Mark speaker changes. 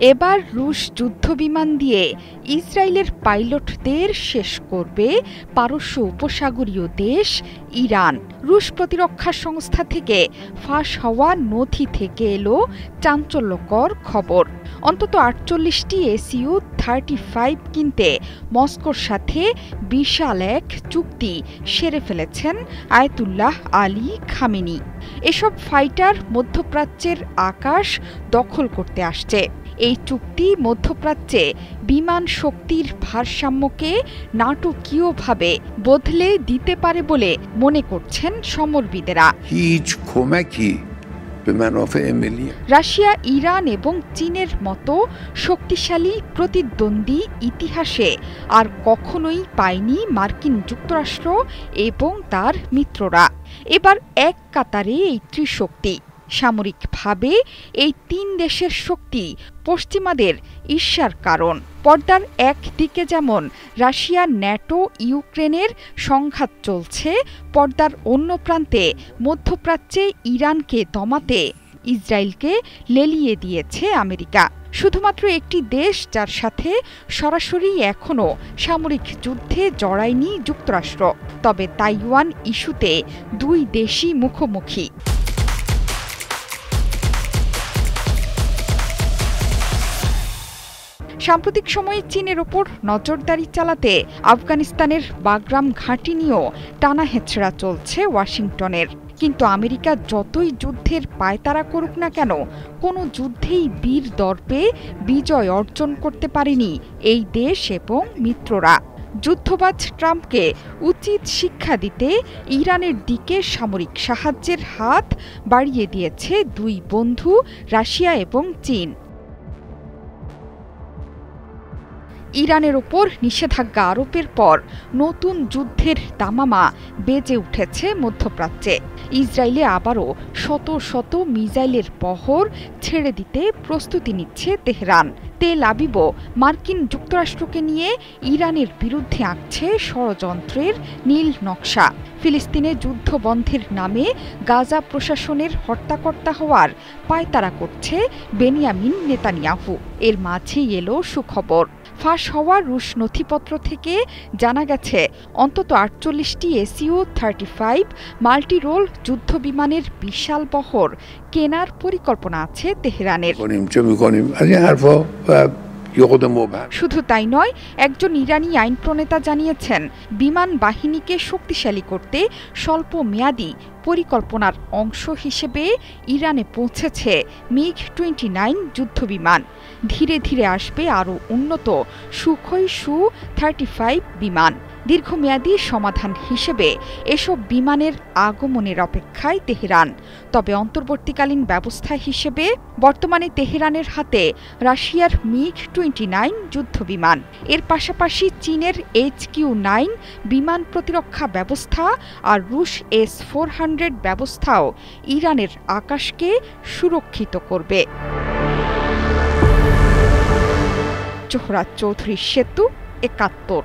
Speaker 1: এবার রুশ যুদ্ধবিমান দিয়ে ইসরায়েলের পাইলটদের শেষ করবে পারস্য উপসাগরীয় দেশ ইরান। রুশ প্রতিরক্ষা সংস্থা থেকে ফাঁস হওয়া নথি থেকে এলো চাঞ্চল্যকর খবর। অন্তত ৪৮টি SU-35 কিনতে মস্কোর সাথে বিশাল এক চুক্তি সেরে ফেলেছেন আয়াতুল্লাহ আলী খামেনি। এসব ফাইটার মধ্যপ্রাচ্যের আকাশ দখল করতে আসছে। এই চুক্তি মধ্যপ্রাচ্যে বিমান শক্তির ভারসাম্যকে নাটকীয়ভাবে বদলে দিতে পারে বলে মনে করছেন সমরবিদেরা। রাশিয়া, ইরান এবং চীনের মতো শক্তিশালী প্রতিদ্বন্দ্বী ইতিহাসে আর কখনোই পায়নি মার্কিন যুক্তরাষ্ট্র এবং তার মিত্ররা। এবার এক কাতারে এই ত্রিশক্তি। সামরিকভাবে এই তিন দেশের শক্তি পশ্চিমাদের ঈর্ষার কারণ। পর্দার একদিকে যেমন রাশিয়া, ন্যাটো, ইউক্রেনের সংঘাত চলছে, পর্দার অন্য প্রান্তে মধ্যপ্রাচ্যে ইরানকে দমাতে ইসরায়েলকে লেলিয়ে দিয়েছে আমেরিকা। শুধুমাত্র একটি দেশ যার সাথে সরাসরি এখনও সামরিক যুদ্ধে জড়ায়নি যুক্তরাষ্ট্র। তবে তাইওয়ান ইস্যুতে দুই দেশই মুখোমুখি। সাম্প্রতিক সময়ে চীনের ওপর নজরদারি চালাতে আফগানিস্তানের বাগরাম ঘাঁটি নিয়েও টানা হেঁচড়া চলছে ওয়াশিংটনের। কিন্তু আমেরিকা যতই যুদ্ধের পায়তারা করুক না কেন, কোনো যুদ্ধেই বীর দর্পে বিজয় অর্জন করতে পারেনি এই দেশ এবং মিত্ররা। যুদ্ধবাজ ট্রাম্পকে উচিত শিক্ষা দিতে ইরানের দিকে সামরিক সাহায্যের হাত বাড়িয়ে দিয়েছে দুই বন্ধু রাশিয়া এবং চীন। ইরানের ওপর নিষেধাজ্ঞা আরোপের পর নতুন যুদ্ধের দামামা বেজে উঠেছে মধ্যপ্রাচ্যে। ইসরায়েলে আবারও শত শত মিসাইলের বহর ছেড়ে দিতে প্রস্তুতি নিচ্ছে তেহরান। তেল আবিবও মার্কিন যুক্তরাষ্ট্রকে নিয়ে ইরানের বিরুদ্ধে আঁকছে ষড়যন্ত্রের নীল নকশা। ফিলিস্তিনে যুদ্ধ বন্ধের নামে গাজা প্রশাসনের হর্তাকর্তা হওয়ার পায়তারা করছে বেনিয়ামিন নেতানিয়াহু। এর মাঝেই এলো সুখবর। ফাঁস হওয়া রুশ নথিপত্র থেকে জানা গেছে অন্তত ৪৮টি SU-35 মাল্টিরোল যুদ্ধবিমানের বিশাল বহর কেনার পরিকল্পনা আছে তেহরানের। শুধু তাই নয়, একজন ইরানি আইন প্রণেতা জানিয়েছেন বিমান বাহিনীকে শক্তিশালী করতে স্বল্প মেয়াদী পরিকল্পনার অংশ হিসেবে ইরানে পৌঁছেছে MiG-29 যুদ্ধবিমান। ধীরে ধীরে আসবে আরও উন্নত সুখোই Su-35 বিমান। দীর্ঘমেয়াদী সমাধান হিসেবে এসব বিমানের আগমনের অপেক্ষায় তেহরান। তবে অন্তর্বর্তীকালীন ব্যবস্থা হিসেবে বর্তমানে তেহরানের হাতে রাশিয়ার MiG-29 যুদ্ধবিমান। এর পাশাপাশি চীনের HQ-9 বিমান প্রতিরক্ষা ব্যবস্থা আর রুশ S-400 ব্যবস্থাও ইরানের আকাশকে সুরক্ষিত করবে। জোহরা চৌধুরী সেতু, ৭১।